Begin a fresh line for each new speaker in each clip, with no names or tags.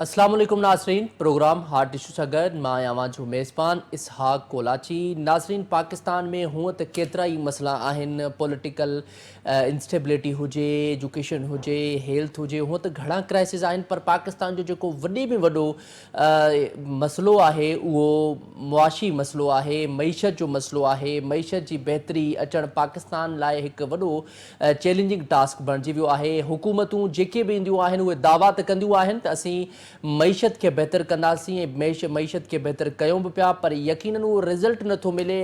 अस्सलाम वालेकुम नाज़रीन, प्रोग्राम हार्ट इशू सां गॾु मां आहियां जो मेज़बान इसहाक कोलाची। नाज़रीन, पाकिस्तान में हूअं त केतिरा ई मसइला आहिनि, पॉलिटिकल इंस्टेबिलिटी हुजे, एजुकेशन हुजे, हेल्थ हुजे, हूअं त घणा क्राइसिस आहिनि, पर पाकिस्तान जो जेको वॾे में वॾो मसइलो आहे उहो मुआशी मसइलो आहे, मईशत जो मसइलो आहे। मईशत जी बहितरी अचणु पाकिस्तान लाइ हिकु वॾो चैलेंजिंग टास्क बणिजी वियो आहे। हुकूमतूं जेके बि ईंदियूं आहिनि उहे दावा त कंदियूं आहिनि त असीं मईशत के बेहतर कंदासीं ऐं मईशत के बेहतर कयूं भी पिया, पर यकीनन वो रिज़ल्ट नथो मिले।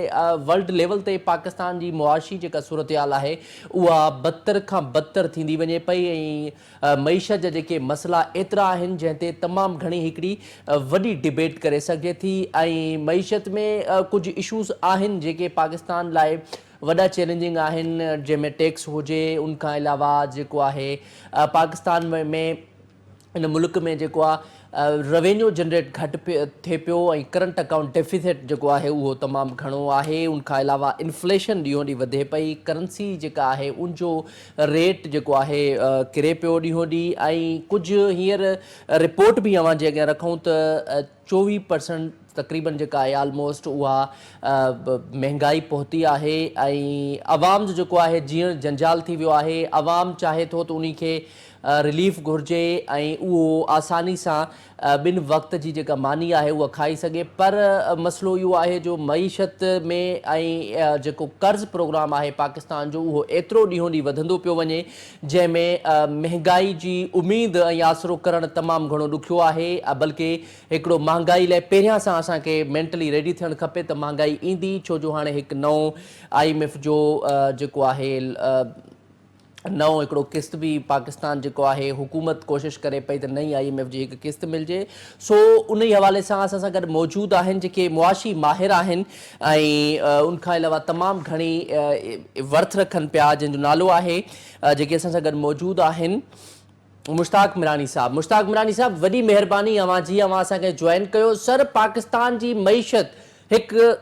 वर्ल्ड लेवल ते पाकिस्तान जी मुआशी जेका सूरत-हाल आहे उहा बदतर खां बदतर थींदी वञे पई ऐं मईशत जा जेके मसइला एतिरा आहिनि जंहिं ते तमामु घणी हिकिड़ी वॾी डिबेट करे सघे थी। ऐं मईशत में कुझु इशूज़ आहिनि जेके पाकिस्तान लाइ वॾा चैलेंजिंग आहिनि, जंहिंमें टैक्स हुजे, उनखां अलावा जेको आहे पाकिस्तान में इन मुल्क में जेको आहे रेवेन्यू जनरेट घटि थिए पियो ऐं करंट अकाउंट डेफिसिट जेको आहे उहो तमामु घणो आहे। उनखां अलावा इन्फ्लेशन ॾींहों ॾींहुं वधे पई, करंसी जेका आहे उनजो रेट जेको आहे किरे पियो ॾींहों ॾींहुं। ऐं कुझु हींअर रिपोर्ट बि अव्हां जे अॻियां रखूं त 24% तक़रीबन जेका आहे आलमोस्ट उहा महांगाई पहुती आहे ऐं अवाम जो जेको आहे जीअं जंजाल थी वियो आहे। अवाम चाहे थो त उन खे रिलीफ घुरिजे ऐं उहो आसानी सां ॿिनि वक़्त जी जेका मानी आहे उहा खाई सघे, पर मसइलो इहो आहे जो मईशत में ऐं जेको कर्ज़ प्रोग्राम आहे पाकिस्तान जो उहो एतिरो ॾींहों ॾींहुं वधंदो पियो वञे, जंहिंमें महांगाई जी उमेद ऐं आसिरो करणु तमामु घणो ॾुखियो आहे। बल्कि हिकिड़ो महांगाई लाइ पहिरियां सां असांखे मेंटली रेडी थियणु खपे त महांगाई ईंदी, छो जो हाणे हिकु नओं IMF जो जेको आहे नओं हिकिड़ो किस्त बि पाकिस्तान जेको आहे हुकूमत कोशिशि करे पई त नई IMF जी हिकु किस्त मिलिजे। सो उन ई हवाले सां असां सां गॾु मौजूदु आहिनि जेके मुआशी माहिर आहिनि ऐं उनखां अलावा तमामु घणी वर्थ रखनि पिया, जंहिंजो नालो आहे जेके असां सां गॾु मौजूदु आहिनि मुश्ताक मिरानी साहब। मुश्ताक मिरानी साहब, वॾी महिरबानी अव्हां असांखे जॉइन कयो। सर, पाकिस्तान जी मईशत हिकु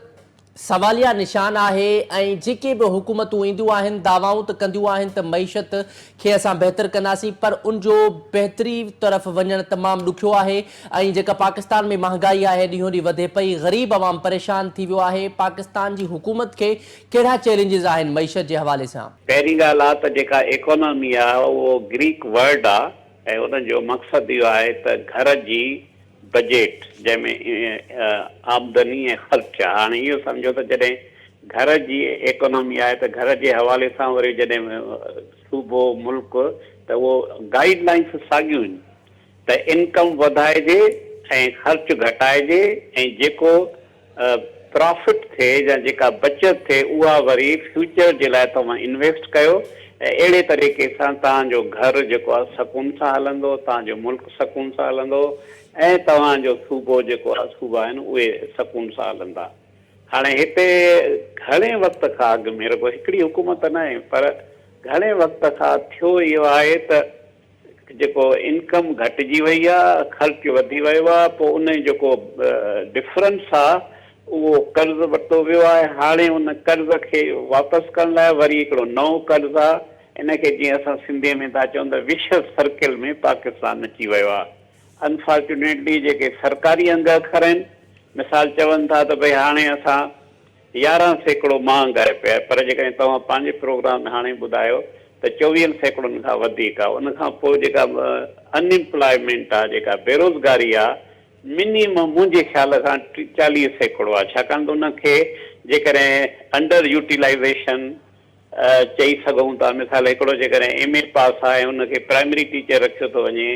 सवालिया निशान आहे ऐं जेके बि हुकूमतूं ईंदियूं आहिनि दावाऊं त कंदियूं आहिनि त मईशत खे असां बहितर कंदासीं, पर उनजो बहितरी तरफ़ वञणु तमामु ॾुखियो आहे। ऐं जेका पाकिस्तान में महांगाई आहे ॾींहों ॾींहुं वधे पई, ग़रीब अवाम परेशान थी वियो आहे। पाकिस्तान जी हुकूमत खे कहिड़ा चैलेंजिस आहिनि मईशत जे हवाले सां?
पहिरीं ॻाल्हि आहे त जेका इकोनॉमी आहे उहो ग्रीक वर्ड आहे ऐं उनजो मक़सदु इहो आहे त घर जी बजेट जंहिंमें आमदनी ऐं ख़र्च आहे। हाणे इहो सम्झो त जॾहिं घर जी इकोनॉमी आहे त घर जे हवाले सां वरी जॾहिं सूबो मुल्क त उहो गाइडलाइंस साॻियूं आहिनि त इनकम वधाइजे ऐं ख़र्च घटाइजे ऐं जेको प्रॉफिट थिए या जेका बचत थिए उहा वरी फ्यूचर जे लाइ तव्हां इन्वेस्ट कयो ऐं अहिड़े तरीक़े सां तव्हांजो घर जेको आहे सकून सां हलंदो, तव्हांजो मुल्क सकून सां हलंदो ऐं तव्हांजो सूबो जेको आहे सूबा आहिनि उहे सकून सां हलंदा। हाणे हिते घणे वक़्त खां अॻु में रुगो हिकिड़ी हुकूमत न आहे, पर घणे वक़्त खां थियो इहो आहे त जेको इनकम घटिजी वई आहे, ख़र्च वधी वियो आहे, पोइ उन जेको डिफरेंस आहे उहो कर्ज़ वरितो वियो आहे। हाणे उन कर्ज़ खे वापसि करण लाइ वरी हिकिड़ो नओं कर्ज़ आहे। इनखे जीअं असां सिंधीअ में था चऊं त विशस सर्किल में पाकिस्तान अची वियो आहे। अनफॉर्चुनेटली जेके सरकारी अंग अखर आहिनि, मिसाल चवनि था त भई हाणे असां 11% महांग आहे पिया, पर जेकॾहिं तव्हां पंहिंजे प्रोग्राम में हाणे ॿुधायो त 24% खां वधीक आहे। उनखां पोइ जेका अनएम्प्लॉयमेंट आहे, जेका बेरोज़गारी आहे, मिनिमम मुंहिंजे ख़्याल खां 40% आहे। छाकाणि त उनखे जेकॾहिं अंडर यूटिलाइज़ेशन चई सघूं था। मिसाल हिकिड़ो जेकॾहिं MA पास आहे उनखे प्राइमरी टीचर रखियो थो वञे,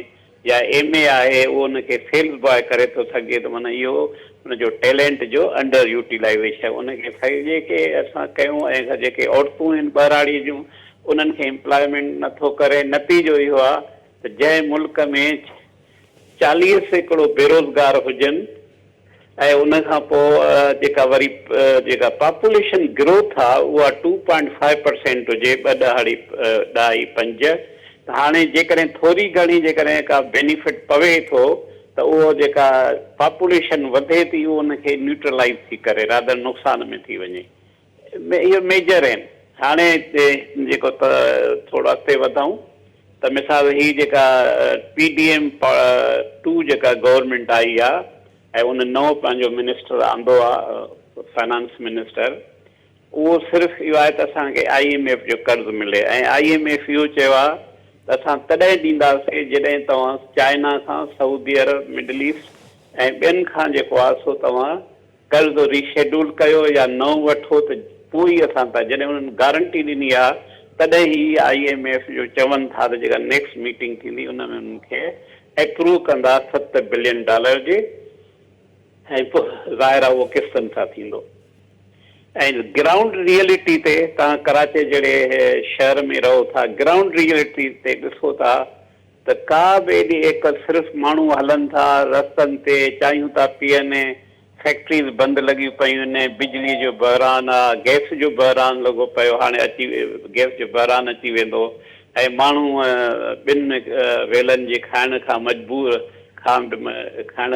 या MA आहे उहो उनखे सेल्स बॉय करे थो सघे, त माना इहो उनजो टैलेंट जो अंडर यूटिलाइज़ेशन उनखे सही के असां कयूं। ऐं जेके औरतूं आहिनि ॿारहाड़ी जूं उन्हनि खे एम्प्लॉयमेंट नथो करे। नतीजो इहो आहे त जंहिं मुल्क में 40% बेरोज़गार हुजनि ऐं उनखां पोइ जेका वरी जेका पॉपुलेशन ग्रोथ आहे उहा 2.5% हुजे, 2.5 त हाणे जेकॾहिं थोरी घणी जेकॾहिं का बेनिफिट पवे थो त उहो जेका पॉपुलेशन वधे थी उहो उनखे न्यूट्रलाइज़ थी करे रादर नुक़सान में थी वञे। इहो मेजर आहिनि। हाणे जेको त थोरो अॻिते वधूं त मिसाल ही जेका PDM-2 जेका गवर्नमेंट आई आहे ऐं उन नओं पंहिंजो मिनिस्टर आंदो आहे फाइनेंस मिनिस्टर, उहो सिर्फ़ु इहो आहे त असांखे IMF जो कर्ज़ मिले ऐं IMF इहो चयो आहे त असां तॾहिं ॾींदासीं जॾहिं तव्हां चाइना खां, सऊदी अरब, मिडल ईस्ट ऐं ॿियनि खां जेको आहे सो तव्हां कर्ज़ रीशेड्यूल कयो या नओं वठो, त पोइ ई असां था जॾहिं उन्हनि गारंटी ॾिनी आहे तॾहिं ई IMF जो चवनि था त जेका नेक्स्ट मीटिंग थींदी उन में उन्हनि खे एप्रूव कंदा $7 बिलियन जे, ऐं पोइ ज़ाहिर आहे उहो किस्तनि सां थींदो। ऐं ग्राउंड रियलिटी ते तव्हां कराची जहिड़े शहर में रहो था, ग्राउंड रियलिटी ते ॾिसो था त का बि एॾी सिर्फ़ु माण्हू हलनि था रस्तनि ते, चांहियूं था पीअनि, फैक्ट्रीज़ बंदि लॻियूं पियूं आहिनि, बिजली जो बहिरान आहे, गैस जो बहिरान लॻो पियो, हाणे गैस जो बहिरान अची वेंदो ऐं माण्हू ॿिनि वेलनि जे खाइण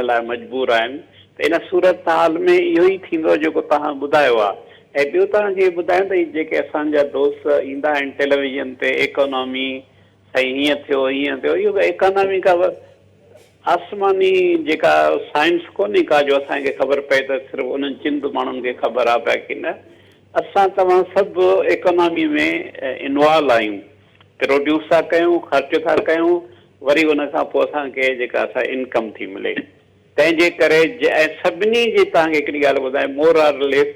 लाइ मजबूर आहिनि। त इन सूरत हाल में इहो ई थींदो जेको तव्हां ॿुधायो आहे। ऐं ॿियो तव्हांखे ॿुधायां त जेके असांजा दोस्त ईंदा आहिनि टेलीविज़न ते, इकोनॉमी साईं हीअं थियो हीअं थियो, इहो इकोनॉमी का आसमानी जेका साइंस कोन्हे का जो असांखे ख़बर पए त सिर्फ़ु उन्हनि चंद माण्हुनि खे ख़बर आहे पिया की न। असां तव्हां सभु इकोनॉमी में इन्वॉल्व आहियूं, प्रोड्यूस था कयूं, ख़र्च था कयूं, वरी उन खां पोइ असांखे जेका असां इनकम थी मिले। तंहिंजे करे ऐं सभिनी जी तव्हांखे हिकिड़ी ॻाल्हि ॿुधायां, मोर आर लेस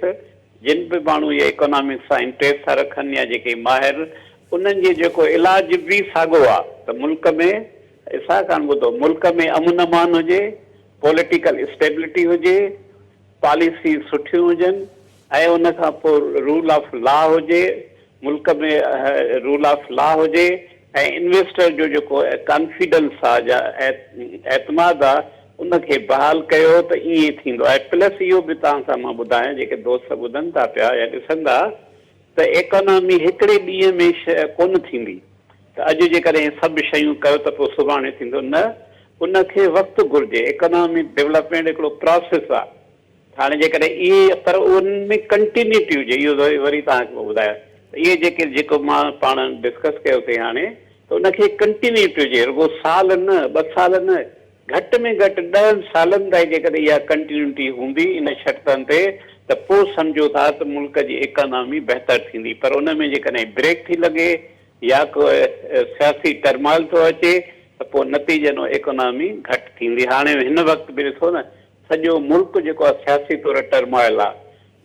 जिन बि माण्हू इहे इकोनॉमिक्स सां इंट्रस्ट था रखनि या जेके माहिर, उन्हनि जो जेको इलाज बि साॻियो आहे त मुल्क में छा कान ॿुधो, मुल्क में अमन अमान हुजे, पॉलिटिकल स्टेबिलिटी हुजे, पॉलिसी सुठियूं हुजनि ऐं उन खां पोइ रूल ऑफ लॉ हुजे, मुल्क में रूल ऑफ लॉ हुजे ऐं इन्वेस्टर जो जेको कॉन्फिडेंस आहे या एतमाद आहे उनखे बहाल कयो त ईअं थींदो आहे। प्लस इहो बि तव्हां सां मां ॿुधायां, जेके दोस्त ॿुधनि था पिया या ॾिसंदा, त इकोनॉमी हिकिड़े ॾींहं में कोन थींदी त अॼु जेकॾहिं सभु शयूं कयो त पोइ सुभाणे थींदो न, उनखे वक़्तु घुरिजे। इकोनॉमिक डेवलपमेंट हिकिड़ो प्रोसेस आहे। हाणे जेकॾहिं इहे पर उनमें कंटिन्यूटी हुजे, इहो वरी तव्हांखे ॿुधायां त इहे जेको मां पाण डिस्कस कयोसीं हाणे, त उनखे कंटिन्यूटी हुजे, रुगो साल न, 2 साल न, घटि में घटि 10 सालनि ताईं जेकॾहिं इहा कंटिन्यूटी हूंदी इन शर्तनि ते, त पोइ सम्झो था त मुल्क जी इकोनॉमी बहितर थींदी। पर उन में जेकॾहिं ब्रेक थी लॻे या को सियासी टर्माइल थो अचे त पोइ नतीजनो इकोनॉमी घटि थींदी। हाणे हिन वक़्तु बि ॾिसो न, सॼो मुल्क जेको आहे सियासी तौरु टर्माइल आहे।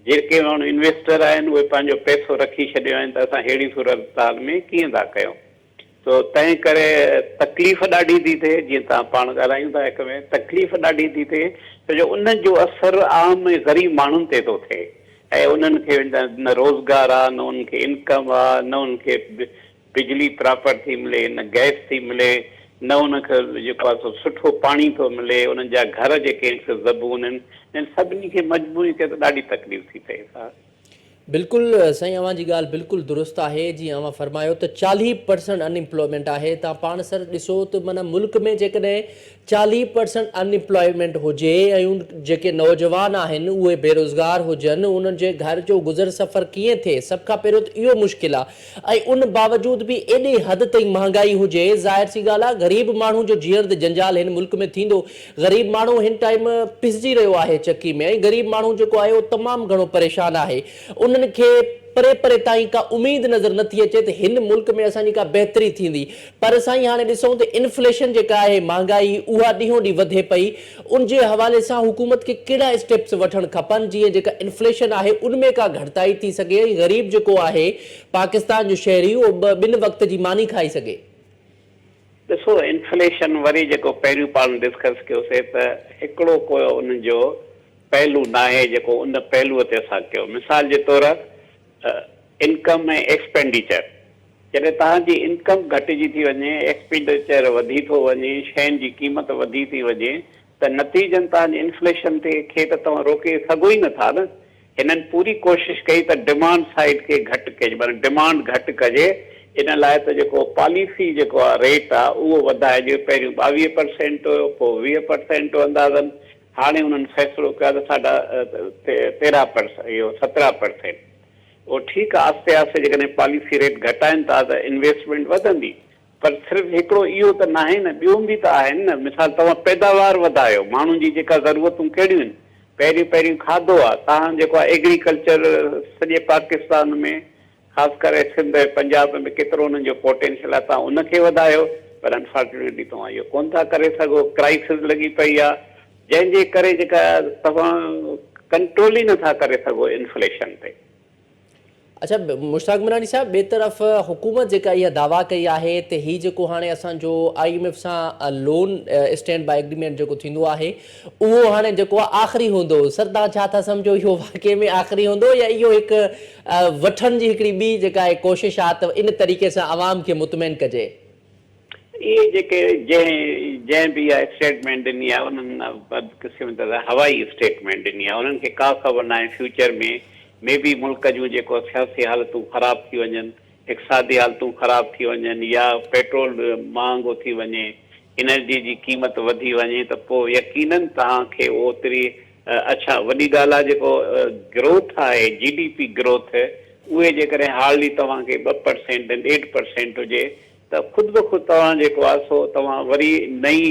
जेके माण्हू इन्वेस्टर आहिनि उहे पंहिंजो पैसो रखी छॾियो आहिनि, त असां अहिड़ी सूरत हाल में कीअं था कयूं। तो तंहिं करे तकलीफ़ ॾाढी थी थिए, जीअं तव्हां पाण ॻाल्हायूं था हिक में, तकलीफ़ ॾाढी थी थिए छो जो उन जो असरु आम ग़रीब माण्हुनि ते थो थिए ऐं उन्हनि खे न रोज़गार आहे, न उन्हनि खे इनकम आहे, न उन्हनि खे बिजली प्रॉपर थी मिले, न गैस थी मिले, न उनखे जेको आहे सो सुठो पाणी थो मिले, उन्हनि जा घर जेके ज़बून आहिनि, सभिनी खे मजबूरी खे त ॾाढी तकलीफ़ थी थिए।
बिल्कुलु साईं, अव्हां जी ॻाल्हि बिल्कुलु दुरुस्त आहे। जीअं अव्हां फरमायो त 40% अनएम्प्लॉयमेंट आहे। तव्हां पाण सर ॾिसो त माना मुल्क में जेकॾहिं 40% अनएम्प्लॉयमेंट हुजे ऐं उन जेके नौजवान आहिनि उहे बेरोज़गार हुजनि, उन्हनि जे घर जो गुज़र सफ़र कीअं थिए, सभ खां पहिरियों त इहो मुश्किल आहे। ऐं उन बावजूद बि एॾे हद ताईं महांगाई हुजे, ज़ाहिर सी ॻाल्हि आहे ग़रीब माण्हू जो जीअण त जंजाल हिन मुल्क में थींदो। ग़रीब माण्हू हिन टाइम पिसजी रहियो आहे चकी में, ऐं ग़रीब माण्हू जेको आहे उहो तमामु घणो परेशान आहे। उन्हनि खे परे परे ताईं का उम्मीद नज़र नथी अचे त हिन मुल्क में असांजी का बहितरी थींदी। पर साईं हाणे ॾिसूं त इन्फ्लेशन जेका आहे, महांगाई उहा ॾींहों ॾींहुं वधे पई। उन जे हवाले सां हुकूमत खे कहिड़ा स्टेप्स वठणु खपनि जीअं जेका इन्फ्लेशन आहे उनमें का घटिताई थी सघे, ऐं ग़रीब जेको आहे पाकिस्तान जो शहरी उहो 2 वक़्त जी मानी खाई सघे।
ॾिसो, इन्फ्लेशन वरी जेको पहिरियों पाण डिस्कस कयोसीं त हिकिड़ो को उन जो पहलू न आहे जेको उन पहलूअ ते असां कयो। मिसाल जे तौरु इनकम ऐं एक्सपेंडिचर, जॾहिं तव्हांजी इनकम घटिजी थी वञे, एक्सपेंडिचर वधी थो वञे, शयुनि जी क़ीमत वधी थी वञे, त नतीजनि तव्हांजे इन्फ्लेशन खे त तव्हां रोके सघो ई नथा न। हिननि पूरी कोशिशि कई त डिमांड साइड खे घटि कजे, माना डिमांड घटि कजे। इन लाइ त जेको पॉलिसी जेको आहे रेट आहे उहो वधाइजे। पहिरियों 22% हुयो, पोइ 20% अंदाज़नि, हाणे उन्हनि फ़ैसिलो कयो त साढा 13%, इहो 17%। उहो ठीकु आहे, आस्ते आस्ते जेकॾहिं पॉलिसी रेट घटाइनि था त इन्वेस्टमेंट वधंदी। पर सिर्फ़ु हिकिड़ो इहो त न आहे न, ॿियूं बि त आहिनि न। मिसाल तव्हां पैदावार वधायो, माण्हुनि जी जेका ज़रूरतूं कहिड़ियूं आहिनि, पहिरियों खाधो आहे। तव्हां जेको आहे एग्रीकल्चर सॼे पाकिस्तान में, ख़ासि करे सिंध ऐं पंजाब में केतिरो उन्हनि जो पोटेंशियल आहे, तव्हां उनखे वधायो। पर अनफॉर्चुनेटली तव्हां इहो कोन था करे सघो। क्राइसिस लॻी पई आहे, जंहिंजे करे जेका तव्हां कंट्रोल ई नथा करे सघो इन्फ्लेशन ते।
अच्छा मुश्ताक मिरानी साहब, ॿिए तरफ़ हुकूमत जेका इहा दावा कई आहे त हीउ जेको हाणे असांजो IMF सां लोन स्टैंड बाय एग्रीमेंट जेको थींदो आहे उहो हाणे जेको आहे आख़िरी हूंदो। सर तव्हां छा था सम्झो, इहो वाक़ई में आख़िरी हूंदो या इहो हिकु वठण जी हिकिड़ी ॿी जेका आहे कोशिशि आहे त इन तरीक़े सां आवाम खे मुतमइन कजे?
इहे जेके जंहिं बि इहा स्टेटमेंट ॾिनी आहे उन्हनि बदकिस्मत हवाई स्टेटमेंट ॾिनी आहे। उन्हनि खे का ख़बर न आहे फ्यूचर में बि मुल्क जूं जेको सियासी हालतूं ख़राब थी वञनि, इक़्तिसादी हालतूं ख़राब थी वञनि, या पेट्रोल महांगो थी वञे, एनर्जी जी क़ीमत वधी वञे, त पोइ यकीननि तव्हांखे ओतिरी अच्छा वॾी ॻाल्हि आहे जेको ग्रोथ आहे GDP ग्रोथ, उहे जेकॾहिं हाली तव्हांखे 2% 8% हुजे त ख़ुदि ब ख़ुदि तव्हां जेको आहे सो तव्हां वरी नई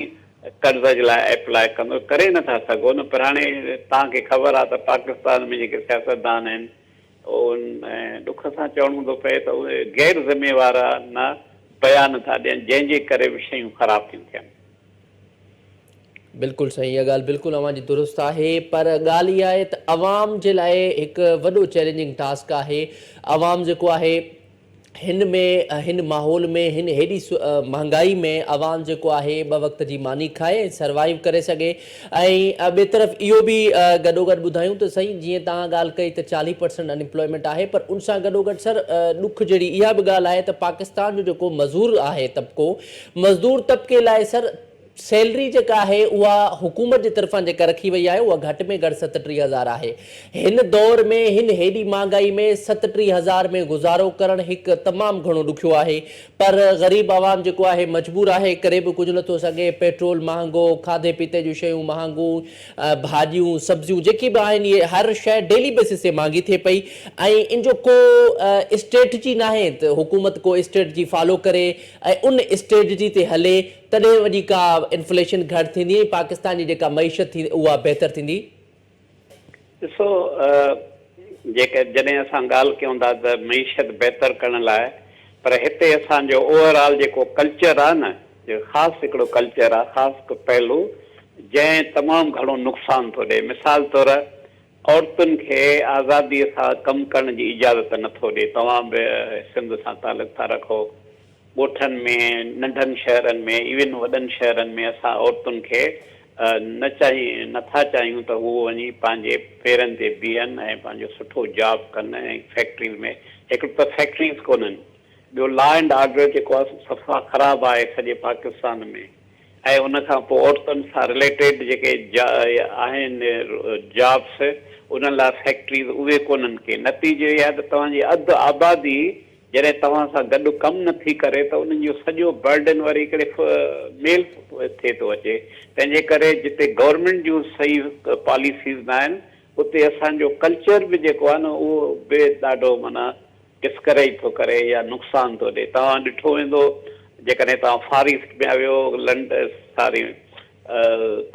कर्ज़ जे लाइ एप्लाए कंदो, करे नथा सघो न। पर हाणे तव्हांखे ख़बर आहे त पाकिस्तान में जेके सियासतदान आहिनि उन ॾुख सां चवणो थो पए त उहे गैर ज़िम्मेवार न बयान था ॾियनि, जंहिंजे करे बि शयूं ख़राब थियूं थियनि।
बिल्कुलु सही, इहा ॻाल्हि बिल्कुलु अव्हांजी दुरुस्त आहे। पर ॻाल्हि इहा आहे त अवाम जे लाइ हिकु वॾो चैलेंजिंग टास्क आहे। अवाम जेको आहे हिन माहौल में हेॾी महांगाई में अवाम जेको आहे 2 वक़्त जी मानी खाए सर्वाइव करे सघे। ऐं ॿिए तरफ़ इहो बि गॾोगॾु ॿुधायूं त सही, जीअं तव्हां ॻाल्हि कई त 40% अनएम्प्लॉयमेंट आहे, पर उन सां गॾोगॾु सर ॾुख जहिड़ी इहा बि ॻाल्हि आहे त पाकिस्तान जो जेको मज़दूर आहे तबिको, मज़दूर तबिके लाइ सर सैलरी जेका आहे उहा हुकूमत जे तरफ़ां जेका रखी वई आहे उहा घटि में घटि 37,000 आहे। हिन दौर में हिन हेॾी महांगाई में 37,000 में गुज़ारो करणु हिकु तमामु घणो ॾुखियो आहे। पर ग़रीब आवाम जेको आहे मजबूर आहे, करे बि कुझु नथो सघे। पेट्रोल महांगो, खाधे पीते जूं शयूं महांगियूं, भाॼियूं सब्जियूं जेके बि आहिनि इहे हर शइ डेली बेसिस ते महांगी थिए पई। ऐं इन जो को स्ट्रेटजी न आहे त हुकूमत को स्ट्रेटजी फॉलो करे ऐं उन स्ट्रेटजी ते हले, तॾहिं वॾी का इन्फ्लेशन घटि थींदी ऐं पाकिस्तान जी जेका मईशत थी उहा बहितर थींदी।
ॾिसो, जॾहिं असां ॻाल्हि कयूं था त मईशत बहितर करण लाइ, पर हिते असांजो ओवरऑल जेको कल्चर आहे न, ख़ासि हिकिड़ो कल्चर आहे, ख़ासि पहलू जंहिं तमामु घणो नुक़सानु थो ॾिए। मिसाल तौर औरतुनि खे आज़ादीअ सां कमु करण जी इजाज़त नथो ॾिए। तव्हां बि सिंध सां तालुक़ था रखो, ॻोठनि में, नंढनि शहरनि में, इवन वॾनि शहरनि में असां औरतुनि खे नथा चाहियूं त उहो वञी पंहिंजे पेरनि ते बीहनि ऐं पंहिंजो सुठो जॉब कनि ऐं फैक्ट्रीज़ में। हिकिड़ो त फैक्ट्रीज़ कोन्हनि, ॿियो लॉ एंड ऑर्डर जेको आहे सफ़ा ख़राबु आहे सॼे पाकिस्तान में। ऐं उनखां पोइ औरतुनि सां रिलेटेड जेके आहिनि जॉब्स, उन लाइ फैक्ट्रीज़ उहे कोन्हनि के। नतीजो इहो आहे त तव्हांजी अधु आबादी जॾहिं तव्हां सां गॾु कमु नथी करे त उन्हनि जो सॼो बर्डन वरी हिकिड़े मेल थिए थो अचे। तंहिंजे करे जिते गवर्नमेंट जूं सही पॉलिसीज़ न आहिनि, उते असांजो कल्चर बि जेको आहे न उहो बि ॾाढो माना डिस्करेज थो करे या नुक़सानु थो ॾिए। तव्हां ॾिठो वेंदो जेकॾहिं तव्हां फार ईस्ट में वियो,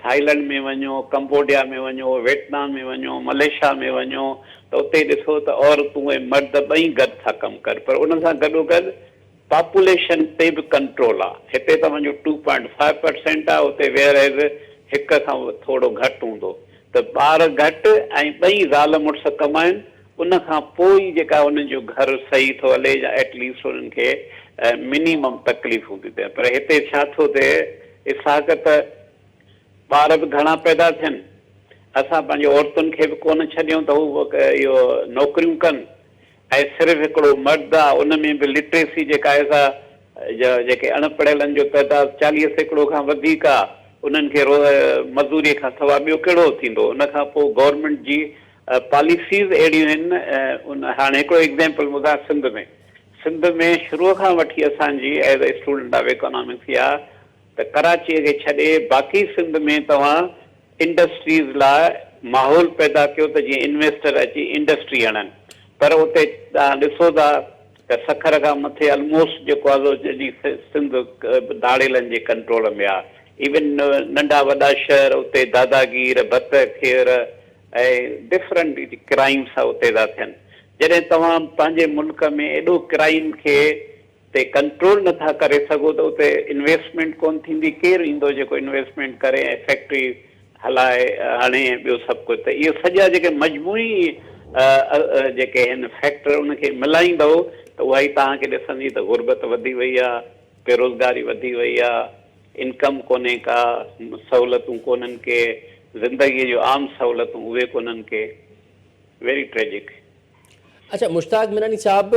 थाईलैंड में वञो, कंबोडिया में वञो, वियतनाम में वञो, मलेशिया में वञो, त उते ॾिसो त औरतूं ऐं मर्द ॿई गॾु था कमु कनि। पर उन सां गॾोगॾु पॉपुलेशन ते बि कंट्रोल आहे। हिते तव्हांजो 2.5% आहे, उते वेयर एज़ 1 खां थोरो घटि हूंदो। त ॿार घटि ऐं ॿई ज़ाल मुड़ुस कमाइनि, उन खां पोइ जेका उन्हनि जो घर सही थो हले या एटलीस्ट उन्हनि खे मिनिमम तकलीफ़ूं थी थियनि। पर हिते छा थो थिए, इसाक त ॿार बि घणा पैदा थियनि, असां पंहिंजी औरतुनि खे बि कोन छॾियूं त हू इहो नौकरियूं कनि, ऐं सिर्फ़ु हिकिड़ो मर्द आहे, उन में बि लिटरेसी जेका आहे जेके अणपढ़ियलनि जो तइदाद 40% खां वधीक आहे, उन्हनि खे मज़दूरीअ खां सवाइ ॿियो कहिड़ो थींदो। उन खां पोइ गवर्नमेंट जी पॉलिसीज़ अहिड़ियूं आहिनि। हाणे हिकिड़ो एग्ज़ाम्पल ॿुधायां, सिंध में शुरूअ खां वठी असांजी as a student of economics इहा त कराचीअ खे छॾे बाक़ी सिंध में तव्हां इंडस्ट्रीज़ लाइ माहौल पैदा कयो त जीअं इन्वेस्टर अची इंडस्ट्री हणनि। पर उते तव्हां ॾिसो था त 60 खां मथे ऑलमोस्ट जेको आहे जॾहिं सिंध दाड़ेलनि जे कंट्रोल में आहे। इवन नंढा वॾा शहर उते दादागीर भत खेर ऐं डिफरेंट क्राइम्स आहे उते था थियनि। जॾहिं तव्हां पंहिंजे मुल्क में एॾो क्राइम खे ते कंट्रोल नथा करे सघो त उते इन्वेस्टमेंट कोन थींदी। केरु ईंदो जेको इन्वेस्टमेंट करे ऐं फैक्ट्री हलाए हणे ऐं ॿियो सभु कुझु। त इहे सॼा जेके मजमूई जेके आहिनि फैक्टर उनखे मिलाईंदव त उहा ई तव्हांखे ॾिसंदी त गुरबत वधी वई आहे, बेरोज़गारी वधी वई आहे, इनकम कोन्हे का, सहूलियतूं कोन्हनि के, ज़िंदगीअ जो आम सहूलियतूं उहे कोन्हनि के। Very tragic.
अच्छा मुश्ताक मीरानी साहब,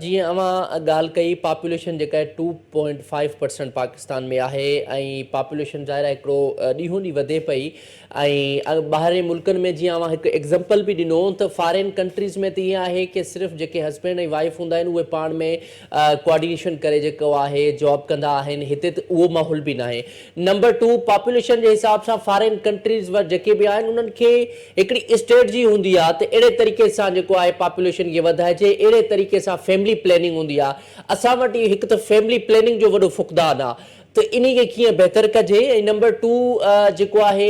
जीअं अवां ॻाल्हि कई पॉपुलेशन जेका आहे 2.5% पाकिस्तान में आहे ऐं पॉपुलेशन ज़ाहिर आहे हिकिड़ो ॾींहों ॾींहुं वधे पई ऐं ॿाहिरि मुल्कनि में जीअं अवां हिकु एग्ज़ाम्पल बि ॾिनो त फॉरेन कंट्रीज़ में त ईअं आहे कि सिर्फ़ु जेके हस्बैंड ऐं वाइफ हूंदा आहिनि उहे पाण में कोऑर्डिनेशन करे जेको आहे जॉब कंदा आहिनि। हिते त उहो माहौल बि न आहे। नंबर 2, पॉपुलेशन जे हिसाब सां फॉरेन कंट्रीज़ जेके बि आहिनि उन्हनि खे हिकिड़ी स्ट्रेटजी हूंदी आहे त अहिड़े तरीक़े सां जेको आहे पॉपुलेशन खे वधाइजे, अहिड़े तरीक़े सां फैमिली प्लैनिंग हूंदी आहे। असां वटि हिकु त फैमिली प्लैनिंग जो वॾो फुक़दान आहे, त इन खे कीअं बहितर कजे। ऐं नंबर 2 जेको आहे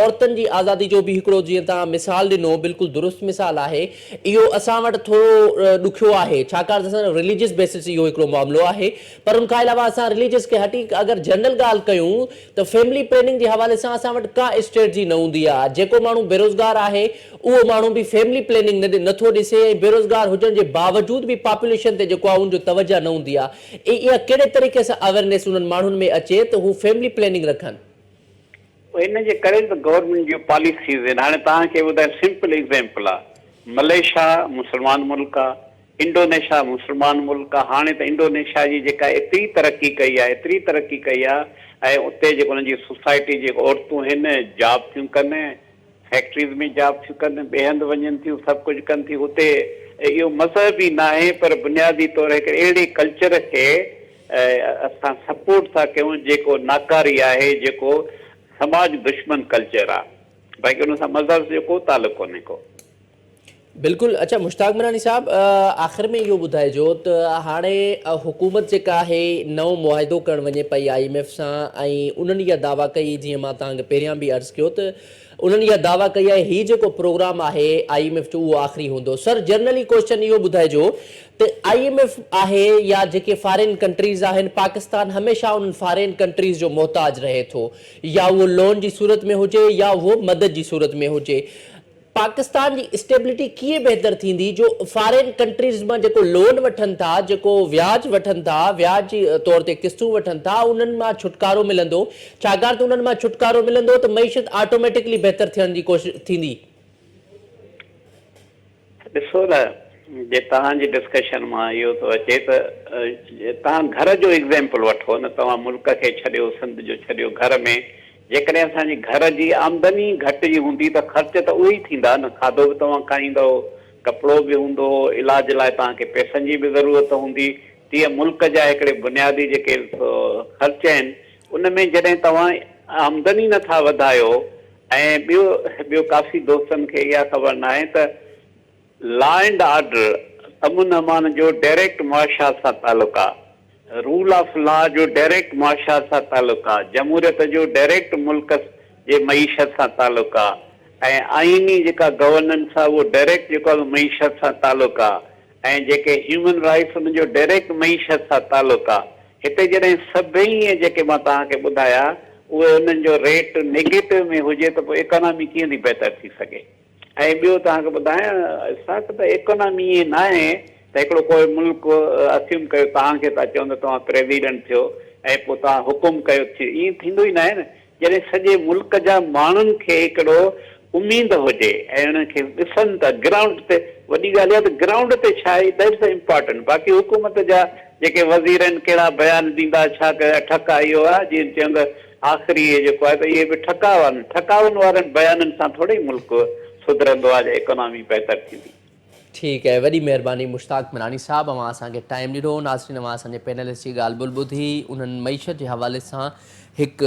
औरतुनि जी आज़ादी जो बि हिकिड़ो जीअं तव्हां मिसाल ॾिनो, बिल्कुलु दुरुस्त मिसाल आहे। इहो असां वटि थोरो ॾुखियो आहे छाकाणि त असां रिलीजियस बेसिस इहो हिकिड़ो मामिलो आहे। पर उन खां अलावा असां रिलीजियस खे हटी अगरि जनरल ॻाल्हि कयूं त फैमिली प्लैनिंग जे हवाले सां असां वटि का स्ट्रेटजी न हूंदी आहे। जेको माण्हू बेरोज़गार आहे उहो माण्हू बि फैमिली प्लैनिंग नथो ॾिसे ऐं बेरोज़गार हुजण जे बावजूद बि पॉपुलेशन ते जेको आहे उनजो तवजह न हूंदी आहे। इहा कहिड़े तरीक़े सां अवेयरनेस उन्हनि माण्हुनि में अचे त हू फैमिली प्लैनिंग रखनि।
इन जे करे त गवर्नमेंट जूं पॉलिसीज़ आहिनि। हाणे तव्हांखे ॿुधाए सिंपल एग्ज़ाम्पल आहे, मलेशिया मुस्लमान मुल्क आहे, इंडोनेशिया मुस्लमान मुल्क आहे। हाणे त इंडोनेशिया जी जेका एतिरी तरक़ी कई आहे ऐं उते जेको हुनजी सोसाइटी जेको औरतूं आहिनि जॉब थियूं कनि, फैक्ट्रीज़ में जॉब थियूं कनि, ॿिए हंधि वञनि थियूं, सभु कुझु कनि थियूं। उते इहो मज़हब ई न आहे पर बुनियादी तौर हिकिड़े अहिड़े कल्चर खे असां सपोर्ट था कयूं जेको नाकारी आहे, जेको समाज दुश्मन कल्चर आहे। बाक़ी उन सां मज़हब जो को तालुक़ कोन्हे को।
बिल्कुलु। अच्छा मुश्ताक मीरानी साहब, आख़िर में इहो ॿुधाइजो त हाणे हुकूमत जेका आहे नओं मुआहिदो करणु वञे पई IMF सां ऐं उन्हनि इहा दावा कई, जीअं मां तव्हांखे पहिरियां बि अर्ज़ु कयो त उन्हनि इहा दावा कई आहे हीउ जेको प्रोग्राम आहे IMF जो उहो आख़िरी हूंदो। सर जनरली क्वेश्चन इहो ॿुधाइजो त IMF आहे या जेके फॉरेन कंट्रीज़ आहिनि, पाकिस्तान हमेशह उन्हनि फॉरेन कंट्रीज़ जो मोहताज रहे थो, या उहो लोन जी सूरत में हुजे या उहो मदद जी सूरत में हुजे। पाकिस्तान जी स्टेबिलिटी कीअं बहितर थींदी जो फॉरेन कंट्रीज़ मां जेको लोन वठनि था, जेको व्याज वठनि था, व्याज जी तौर ते किस्तूं वठनि था, उन्हनि मां छुटकारो मिलंदो? छाकाणि त उन्हनि मां छुटकारो मिलंदो त मईशत ऑटोमेटिकली बहितर थियण जी कोशिशि थींदी।
ॾिसो न, जे तव्हांजी डिस्कशन मां इहो थो अचे त तव्हां घर जो एग्ज़ाम्पल वठो न। तव्हां मुल्क खे छॾियो, सिंध जो छॾियो, घर में जेकॾहिं असांजी घर जी आमदनी घटि जी हूंदी त ख़र्च त उहे ई थींदा न। खाधो बि तव्हां खाईंदव, कपिड़ो बि हूंदो, इलाज लाइ तव्हांखे पैसनि जी बि ज़रूरत हूंदी। तीअं मुल्क जा हिकिड़े बुनियादी जेके ख़र्च आहिनि उन में जॾहिं तव्हां आमदनी नथा वधायो। ऐं ॿियो काफ़ी दोस्तनि खे इहा ख़बर न आहे त लॉ एंड ऑर्डर अमन अमान जो डायरेक्ट मुआशात सां तालुक़ु आहे, रूल ऑफ लॉ जो डायरेक्ट मुआशात सां तालुक़ु आहे, जमहूरियत जो डायरेक्ट मुल्क जे मईशत सां तालुक़ु आहे, ऐं आइनी जेका गवर्नेंस आहे उहो डायरेक्ट जेको आहे मईशत सां तालुक़ु आहे, ऐं जेके ह्यूमन राइट्स उनजो डायरेक्ट मईशत सां तालुक़ु आहे। हिते जॾहिं सभई जेके मां तव्हांखे ॿुधाया उहे उन्हनि जो रेट नेगेटिव में हुजे त पोइ इकोनॉमी कीअं थी बहितर थी सघे। ऐं ॿियो तव्हांखे ॿुधायां, असांखे त इकोनॉमी ईअं न आहे त हिकिड़ो कोई मुल्क अस्यूम कयो तव्हांखे था चवनि त तव्हां प्रेसिडेंट थियो ऐं पोइ तव्हां हुकुम कयो थियो, ईअं थींदो ई न आहे न। जॾहिं सॼे मुल्क जा माण्हुनि खे हिकिड़ो उमेद हुजे ऐं उनखे ॾिसनि था ग्राउंड ते, वॾी ॻाल्हि आहे त ग्राउंड ते छा आहे दैट्स द इम्पोर्टेंट। बाक़ी हुकूमत जा जेके वज़ीर आहिनि कहिड़ा बयान ॾींदा, छा कया, ठका इहो आहे जीअं चवंदा आख़िरी जेको आहे त इहे बि ठकावा आहिनि। ठकावनि वारनि बयाननि सां थोरी मुल्क सुधरंदो आहे, इकोनॉमी बहितर थींदी।
ठीकु आहे, वॾी महिरबानी मुश्ताक मीरानी साहब, अवां असांखे टाइम ॾिनो। नाज़रीन, अवां असांजे पैनलिस्ट जी ॻाल्हि ॿुधी, उन्हनि मईशत जे हवाले सां हिक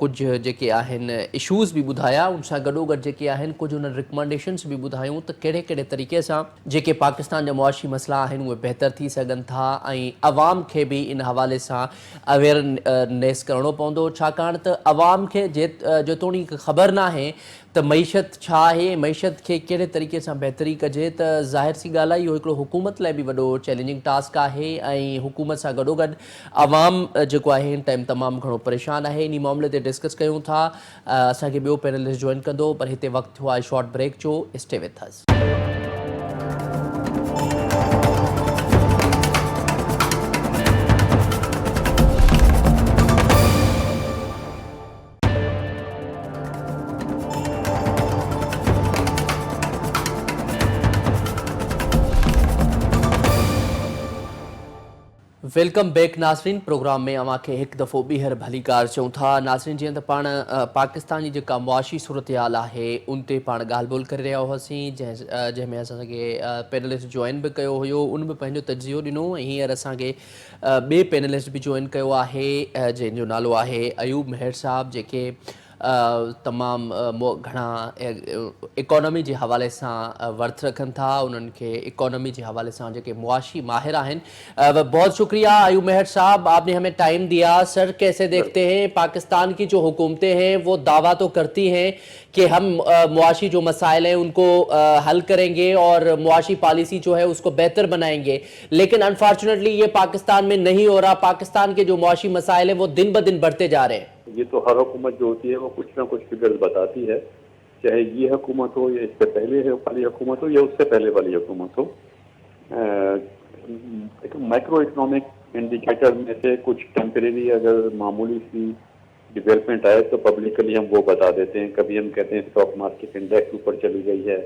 कुछ जेके आहिनि इशूज़ भी ॿुधाया, उन सां गॾोगॾु जेके आहिनि कुझु उन रिकमेंडेशन्स भी ॿुधायूं त कहिड़े कहिड़े तरीक़े सां जेके पाकिस्तान जा मुआशी मसइला आहिनि उहे बहितर थी सघनि था ऐं अवाम खे बि इन हवाले सां अवेयरनेस करणो पवंदो, छाकाणि त अवाम खे जेतोणीकि ख़बर नाहे त मईशत छा आहे, मईशत खे कहिड़े तरीक़े सां बहितरी कजे, त ज़ाहिर सी ॻाल्हि आहे इहो हिकिड़ो हुकूमत लाइ बि वॾो चैलेंजिंग टास्क आहे ऐं हुकूमत सां गॾोगॾु अवाम जेको आहे हिन टाइम तमामु घणो परेशान आहे। इन मामले ते डिस्कस कयूं था। असांखे ॿियो पैनलिस्ट जॉइन कंदो, पर हिते वक़्तु थियो आहे शॉर्ट ब्रेक जो। Stay with us. Welcome back नाज़रीन। प्रोग्राम में अवां खे हिकु दफ़ो ॿीहर भली कार चऊं था। नाज़रीन, जीअं त पाण पाकिस्तान जी जेका मुआशी सूरत हाल आहे उन ते पाण ॻाल्हि ॿोल करे रहिया हुआसीं, जंहिंमें असांखे पैनलिस्ट जॉइन बि कयो हुयो, उन बि पंहिंजो तजियो ॾिनो ऐं हींअर असांखे ॿिए पैनलिस्ट बि जॉइन कयो आहे जंहिंजो नालो आहे अयूब मेहर साहब, जेके तमामु घणा इकोनॉमी जे हवाले सां वर्थ रखनि था। उन्हनि खे इकोनॉमी जे हवाले सां जेके मुआशी माहिर आहिनि। बहुत शुक्रिया अयूब मेहर साहब, आपने हमें टाइम दिया। सर, कैसे देखते हैं पाकिस्तान की जो हुकूमतें हैं वो दावा तो करती हैं कि हम मुआशी जो मसाइल हैं उनको हल करेंगे और मुआशी पॉलिसी जो है उसको बेहतर बनाएंगे, लेकिन अनफॉर्चुनेटली ये पाकिस्तान में नहीं हो रहा। पाकिस्तान के जो मुआशी मसाइल हैं वो दिन ब दिन बढ़ते जा रहे हैं।
ये तो हर हुकूमत जो होती है वो कुछ ना कुछ फिगर्स बताती है, चाहे ये हुकूमत हो या इससे पहले वाली हुकूमत हो या उससे पहले वाली हुकूमत हो। एक माइक्रो इकोनॉमिक इंडिकेटर में से कुछ टेम्परेरी अगर मामूली सी डेवलपमेंट आए तो पब्लिकली हम वो बता देते हैं। कभी हम कहते हैं स्टॉक मार्केट इंडेक्स ऊपर चली गई है,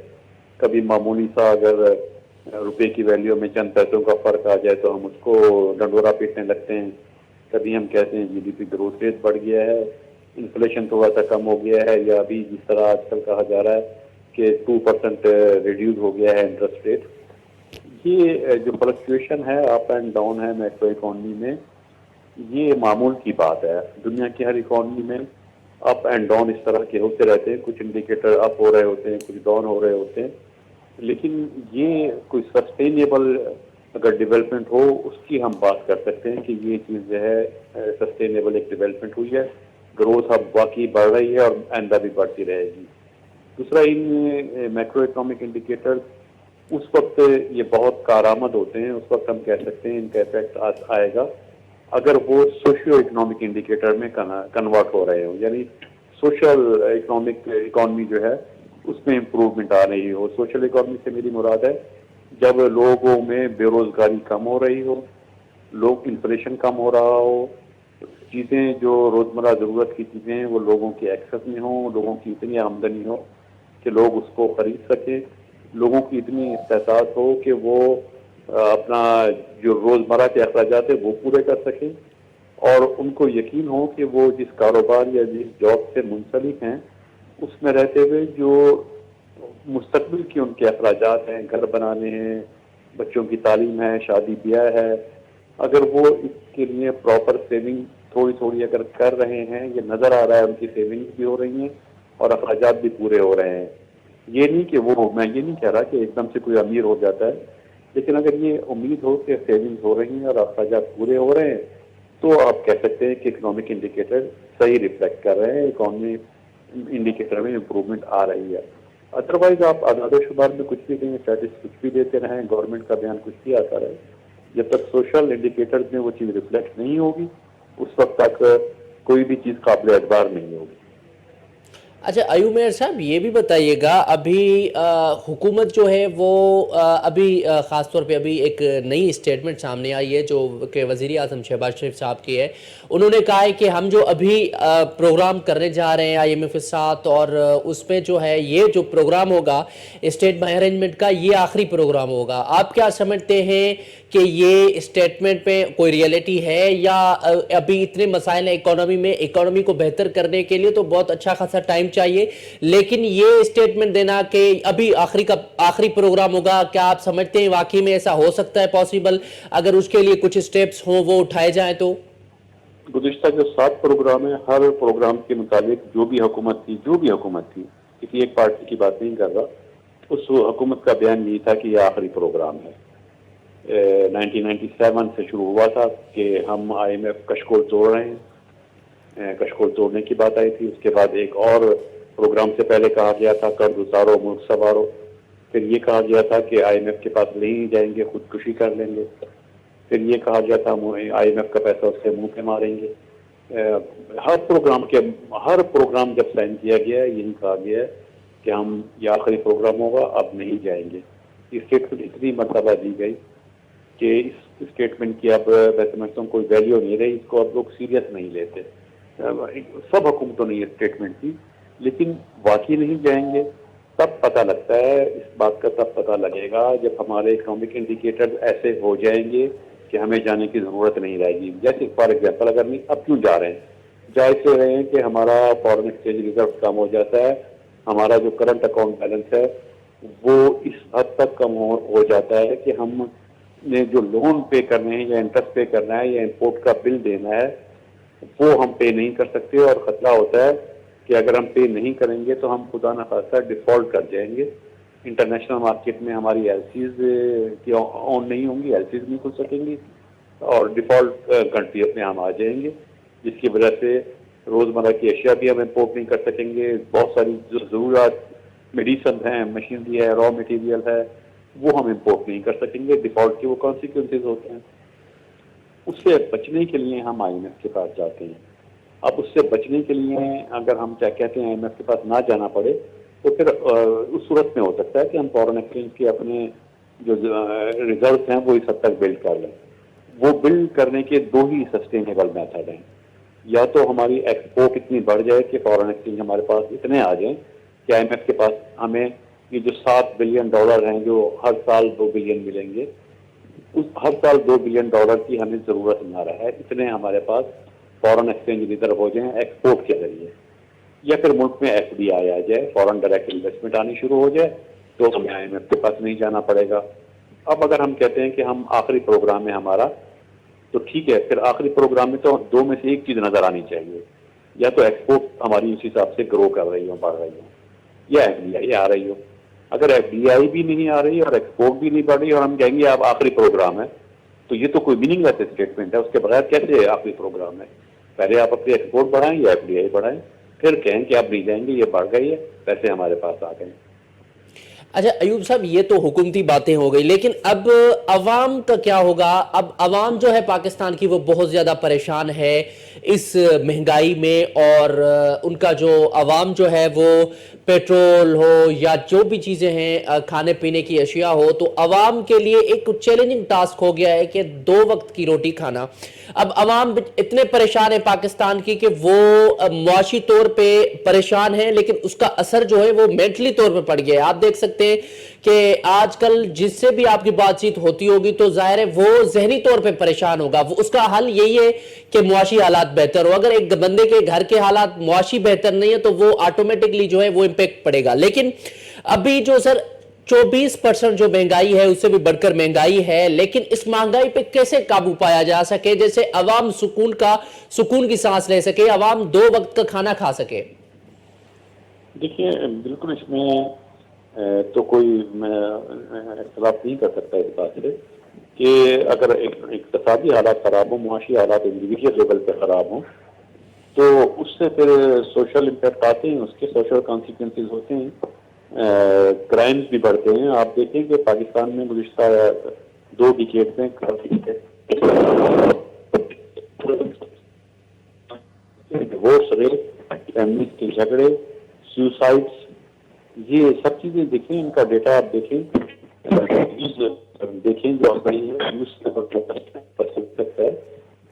कभी मामूली सा अगर रुपए की वैल्यू में चंद पैसों का फर्क आ जाए तो हम उसको डंडोरा पीटने लगते हैं। कभी हम कहते हैं जीडीपी ग्रोथ रेट बढ़ गया है, इन्फ्लेशन थोड़ा सा कम हो गया है, या अभी जिस तरह आजकल कहा जा रहा है कि 2% रिड्यूस हो गया है इंटरेस्ट रेट। ये जो फ्लक्चुएशन है, अप एंड डाउन है मैक्रो इकोनॉमी में, ये मामूल की बात है। दुनिया की हर इकोनॉमी में अप एंड डाउन इस तरह के होते रहते हैं। कुछ इंडिकेटर अप हो रहे होते हैं, कुछ डाउन हो रहे होते हैं, लेकिन ये कोई सस्टेनेबल अगर डेवलपमेंट हो उसकी हम बात कर सकते हैं कि ये चीज़ जो है सस्टेनेबल एक डेवलपमेंट हुई है, ग्रोथ अब वाकई बढ़ रही है और आइंदा भी बढ़ती रहेगी। दूसरा, इन मैक्रो इकोनॉमिक इंडिकेटर्स उस वक्त ये बहुत कारआमद होते हैं, उस वक्त हम कह सकते हैं इनका इफेक्ट आएगा अगर वो सोशियो इकोनॉमिक इंडिकेटर में कन्वर्ट हो रहे हो, यानी सोशल इकोनॉमिक इकोनॉमी जो है उसमें इम्प्रूवमेंट आ रही हो। सोशल इकोनॉमी से मेरी मुराद है जब लोगों में बेरोजगारी कम हो रही हो, लोग इन्फ्लेशन कम हो रहा हो, चीज़ें जो रोज़मर्रा ज़रूरत की चीज़ें हैं वो लोगों के एक्सेस में हो, लोगों की इतनी आमदनी हो कि लोग उसको खरीद सकें, लोगों की इतनी इस्तेताद हो कि वो अपना जो रोज़मर्रा के अखराजात है वो पूरे कर सकें, और उनको यकीन हो कि वो जिस कारोबार या जिस जॉब से मुंसलिक हैं उसमें रहते हुए जो मुस्तकबिल की उनके अखराजात हैं, घर बनाने हैं, बच्चों की तालीम है, शादी ब्याह है, अगर वो इसके लिए प्रॉपर सेविंग थोड़ी थोड़ी अगर कर रहे हैं, ये नज़र आ रहा है उनकी सेविंग्स भी हो रही हैं और अखराजात भी पूरे हो रहे हैं। ये नहीं कि मैं ये नहीं कह रहा कि एकदम से कोई अमीर हो जाता है, लेकिन अगर ये उम्मीद हो कि सेविंग्स हो रही हैं और अखराजात पूरे हो रहे हैं तो आप कह सकते हैं कि इकोनॉमिक इंडिकेटर सही रिफ्लेक्ट कर रहे हैं, इकोनॉमी इंडिकेटर में इम्प्रूवमेंट आ रही है। अदरवाइज आप आज़ाद-ओ-शुमार में कुछ भी दें, स्टैटिस्टिक्स कुछ भी देते रहें, गवर्नमेंट का बयान कुछ भी आता रहे, जब तक सोशल इंडिकेटर्स में वो चीज़ रिफ्लेक्ट नहीं होगी उस वक्त तक कोई भी चीज़ काबिल एतबार नहीं होगी।
अच्छा अयूब मेहर साहब, ये भी बताइएगा, अभी हुकूमत जो है वो अभी ख़ास तौर पे अभी एक नई स्टेटमेंट सामने आई है जो कि वज़ीर आज़म शहबाज शरीफ साहब की है। उन्होंने कहा है कि हम जो अभी प्रोग्राम करने जा रहे हैं IMF के साथ, और उसमें जो है ये जो प्रोग्राम होगा स्टेट बाय अरेंजमेंट का, ये आखिरी प्रोग्राम होगा। आप क्या समझते हैं कि ये स्टेटमेंट पे कोई रियलिटी है, या अभी इतने मसाइल हैं इकोनॉमी में, इकोनॉमी को बेहतर करने के लिए तो बहुत अच्छा खासा टाइम चाहिए, लेकिन ये स्टेटमेंट देना कि अभी आखिरी प्रोग्राम होगा, क्या आप समझते हैं वाकई में ऐसा हो सकता है पॉसिबल, अगर उसके लिए कुछ स्टेप्स हों वो उठाए जाएं तो?
गुज़िश्ता जो 7 प्रोग्राम है, हर प्रोग्राम के मुताबिक जो भी हुकूमत थी, किसी एक पार्टी की बात नहीं कर रहा, उस हुकूमत का बयान यही था कि ये आखिरी प्रोग्राम है। 1997 से शुरू हुआ था कि हम IMF कशकोल तोड़ रहे हैं, कशकोल तोड़ने की बात आई थी। उसके बाद एक और प्रोग्राम से पहले कहा गया था कर्ज उतारो मुल्क संवारो, फिर ये कहा गया था कि IMF के पास नहीं जाएंगे, खुदकुशी कर लेंगे, फिर ये कहा गया था IMF का पैसा उसके मुंह पे मारेंगे। हर प्रोग्राम जब साइन किया गया है यही कहा गया है कि हम ये आखिरी प्रोग्राम होगा, अब नहीं जाएंगे। ये स्टेटमेंट इतनी मरतबा दी गई कि इस स्टेटमेंट की अब मैं समझता हूँ कोई वैल्यू नहीं रही, इसको अब लोग सीरियस नहीं लेते। सब हुकूमतों ने ये स्टेटमेंट दी, लेकिन वाकई नहीं जाएंगे। तब पता लगता है, इस बात का तब पता लगेगा जब हमारे इकोनॉमिक इंडिकेटर्स ऐसे हो जाएंगे कि हमें जाने की ज़रूरत नहीं रहेगी। जैसे फॉर एग्जांपल, अगर नहीं अब क्यों जा रहे हैं, जा इससे रहे हैं कि हमारा फॉरेन एक्सचेंज रिजर्व कम हो जाता है, हमारा जो करंट अकाउंट बैलेंस है वो इस हद तक कम हो जाता है कि हमने जो लोन पे करने हैं या इंटरेस्ट पे करना है या इम्पोर्ट का बिल देना है वो हम पे नहीं कर सकते, और ख़तरा होता है कि अगर हम पे नहीं करेंगे तो हम खुदा न खास्ता डिफ़ॉल्ट कर जाएंगे। इंटरनेशनल मार्केट में हमारी एलसीज की ऑन नहीं होंगी, एलसीज नहीं खुल सकेंगी और डिफ़ॉल्ट कंट्री अपने हम आ जाएंगे, जिसकी वजह से रोज़मर्रा की अशिया भी हम इम्पोर्ट नहीं कर सकेंगे। बहुत सारी जो ज़रूरत मेडिसन हैं, मशीनरी है, रॉ मटेरियल है, वो हम इम्पोर्ट नहीं कर सकेंगे। डिफ़ॉल्ट के वो कॉन्सिक्वेंसेज होते हैं। उससे बचने के लिए हम IMF के पास जाते हैं। अब उससे बचने के लिए अगर हम क्या कहते हैं IMF के पास ना जाना पड़े तो फिर उस सूरत में हो सकता है कि हम फॉरेन एक्सचेंज के अपने जो रिजर्व हैं वो इस हद तक बिल्ड कर लें। वो बिल्ड करने के दो ही सस्टेनेबल मेथड हैं। या तो हमारी एक्सपोर्ट इतनी बढ़ जाए कि फॉरेन एक्सचेंज हमारे पास इतने आ जाएं कि IMF के पास हमें ये जो $7 बिलियन हैं जो हर साल 2 बिलियन मिलेंगे, उस हर साल $2 बिलियन की हमें ज़रूरत ना रहे, इतने हमारे पास फॉरेन एक्सचेंज रिजर्व हो जाएं एक्सपोर्ट के जरिए। या फिर मुल्क में FDI आ जाए, फॉरेन डायरेक्ट इन्वेस्टमेंट आनी शुरू हो जाए, तो हमें IMF के पास नहीं जाना पड़ेगा। अब अगर हम कहते हैं कि हम आखिरी प्रोग्राम है हमारा, तो ठीक है, फिर आखिरी प्रोग्राम में तो दो में से एक चीज़ नज़र आनी चाहिए, या तो एक्सपोर्ट हमारी उस हिसाब से ग्रो कर रही हो, बढ़ रही हो, या FDI आ रही हो। अगर FDI भी नहीं आ रही और एक्सपोर्ट भी नहीं बढ़ रही और हम कहेंगे अब आखिरी प्रोग्राम है, तो ये तो कोई मीनिंगलेस स्टेटमेंट है। उसके बगैर कैसे आखिरी प्रोग्राम है? पहले आप अपनी एक्सपोर्ट बढ़ाएं या FDI बढ़ाएं, फिर कहें कि आप नहीं जाएंगे, ये बढ़ गई है, पैसे हमारे पास आ गए।
अच्छा अयूब साहब, ये तो हुकूमती बातें हो गई, लेकिन अब अवाम का क्या होगा? अब अवाम जो है पाकिस्तान की वो बहुत ज़्यादा परेशान है इस महंगाई में, और उनका जो अवाम जो है वो पेट्रोल हो या जो भी चीज़ें हैं, खाने पीने की अशिया हो, तो अवाम के लिए एक चैलेंजिंग टास्क हो गया है कि 2 वक्त की रोटी खाना। अब अवाम इतने परेशान है पाकिस्तान की कि वो मुआशी तौर पे परेशान है, लेकिन उसका असर जो है वो मेंटली तौर पे पड़ गया है। आप देख सकते हैं कि आजकल जिससे भी आपकी बातचीत होती होगी तो जाहिर है वो जहनी तौर पे परेशान होगा। वो उसका हल यही है कि मुआशी हालात बेहतर हो। अगर एक बंदे के घर के हालात मुआशी बेहतर नहीं है तो वो ऑटोमेटिकली जो है वो इम्पैक्ट पड़ेगा। लेकिन अभी जो सर 24% जो महंगाई है उससे भी बढ़कर महंगाई है, लेकिन इस महंगाई पे कैसे काबू पाया जा सके, जैसे अवाम सुकून की सांस ले सके, अवाम 2 वक्त का खाना खा सके?
देखिए, बिल्कुल इसमें तो कोई मैं इख्तलाफ नहीं कर सकता इस बात से कि अगर इक़्तिसादी हालात ख़राब हो, मुआशी हालात इंडिविजुअल लेवल पे ख़राब हो, तो उससे फिर सोशल इम्पैक्ट आते हैं, उसके सोशल कॉन्सिक्वेंसेस होते हैं, क्राइम्स भी बढ़ते हैं। आप देखें कि पाकिस्तान में गुज़िश्ता 2 डिकेड में डिवोर्स रेट, फैमिली के झगड़े, सुसाइड्स, ये सब चीज़ें देखें, इनका डेटा आप देखें जो आप बड़ी है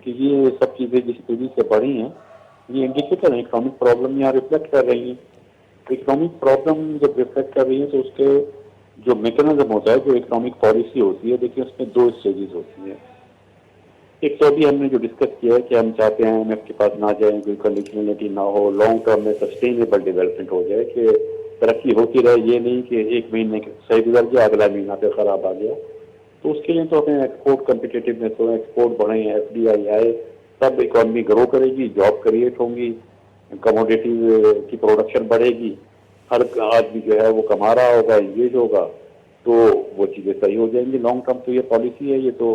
कि ये सब चीज़ें जिस तेजी से बढ़ी हैं ये इंडिकेटर है इकोनॉमिक प्रॉब्लम यहाँ रिफ्लेक्ट कर रही हैं। इकोनॉमिक प्रॉब्लम जब रिफ्लेक्ट कर रही है तो उसके जो मैकेनिज्म होता है, जो इकोनॉमिक पॉलिसी होती है, देखिए उसमें 2 स्टेजेस होती हैं। एक तो अभी हमने जो डिस्कस किया है कि हम चाहते हैं IMF के पास ना जाएं, कोई कंडीशनलिटी ना हो, लॉन्ग टर्म में सस्टेनेबल डेवलपमेंट हो जाए कि तरक्की होती रहे, ये नहीं कि एक महीने सही गुजर गया अगला महीना पे खराब आ गया। तो उसके लिए तो हमें एक्सपोर्ट कम्पिटिटिवनेस हो, एक्सपोर्ट बढ़े, FDI आए, तब इकॉनमी ग्रो करेगी, जॉब क्रिएट होंगी, कमोडिटीज की प्रोडक्शन बढ़ेगी, हर आदमी जो है वो कमा रहा होगा, इंगेज होगा, तो वो चीज़ें सही हो जाएंगी। लॉन्ग टर्म तो ये पॉलिसी है, ये तो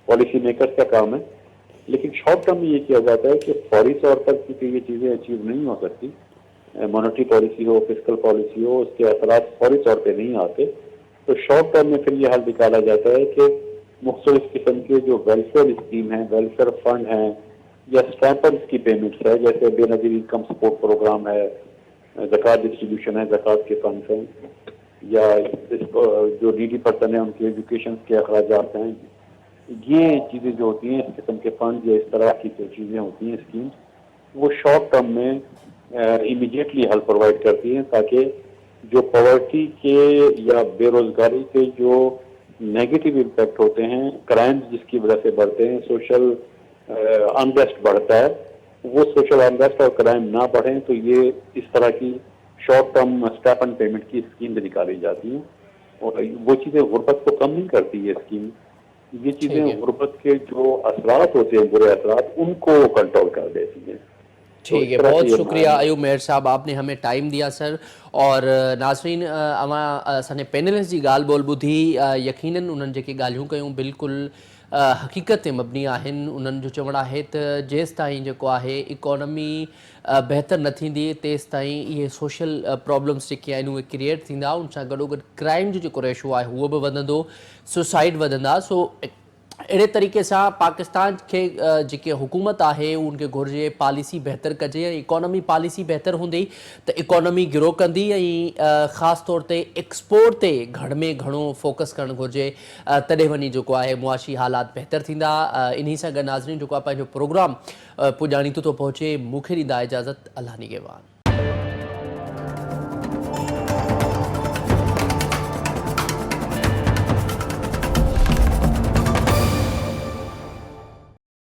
पॉलिसी मेकर्स का काम है। लेकिन शॉर्ट टर्म में ये किया जाता है कि फौरी तौर पर क्योंकि ये चीज़ें अचीव नहीं हो सकती, मॉनेटरी पॉलिसी हो, फिस्कल पॉलिसी हो, उसके असरात फौरी तौर पे नहीं आते, तो शॉर्ट टर्म में फिर ये हल निकाला जाता है कि मुख्तलिफ किस्म के जो वेलफेयर स्कीम हैं, वेलफेयर फंड हैं, या स्टैंपर्स की पेमेंट्स है, जैसे बेनजीर इनकम सपोर्ट प्रोग्राम है, ज़कात डिस्ट्रीब्यूशन है, ज़कात के फंड्स हैं, या जो नीडी पर्सन है उनके एजुकेशन के अखराजात हैं, ये चीज़ें जो होती हैं, इस किस्म के फंड या इस तरह की जो चीज़ें होती हैं स्कीम्स, वो शॉर्ट टर्म में इमीडिएटली हल प्रोवाइड करती हैं, ताकि जो पॉवर्टी के या बेरोजगारी के जो नेगेटिव इम्पैक्ट होते हैं, क्राइम्स जिसकी वजह से बढ़ते हैं, सोशल अनरेस्ट बढ़ता है, वो सोशल अनरेस्ट और क्राइम ना बढ़ें, तो ये इस तरह की short term step and payment की स्कीम निकाली जाती हैं। और वो चीज़ें गुर्बत को कम नहीं करती है स्कीम, ये चीज़ें गुर्बत के जो असरात होते हैं, बुरे असरात, उनको कंट्रोल कर देती हैं।
ठीक है, बहुत शुक्रिया अयूब मेहर साहब, आपने हमें टाइम दिया सर। और नाज़रीन, अवां असांजे पैनलिस्ट जी ॻाल्हि ॿोल ॿुधी, यकीनन उन्हनि जेके ॻाल्हियूं कयूं बिल्कुलु हक़ीक़त ते मबनी आहिनि। उन्हनि जो चवणु आहे त जेसि ताईं जेको आहे इकॉनमी बहितर न थींदी, तेसि ताईं इहे सोशल प्रॉब्लम्स जेके आहिनि उहे क्रिएट थींदा, उन सां गॾोगॾु क्राइम जो जेको रेशो आहे उहो बि वधंदो, सुसाइड वधंदा। सो अहिड़े तरीक़े सां पाकिस्तान खे जेके हुकूमत आहे उनखे घुरिजे पॉलिसी बहितर कजे, ऐं इकॉनमी पॉलिसी बहितर हूंदी त इकॉनमी ग्रो कंदी, ऐं ख़ासि तौर ते एक्सपोर्ट ते घण में घणो फोकस करणु घुरिजे, तॾहिं वञी जेको आहे मुआशी हालात बहितर थींदा। इन्ही सां गॾु नाज़रीन जेको आहे पंहिंजो प्रोग्राम पुॼाणींदो थो पहुचे, मूंखे ॾींदा इजाज़त, अल्लाह निगहबान।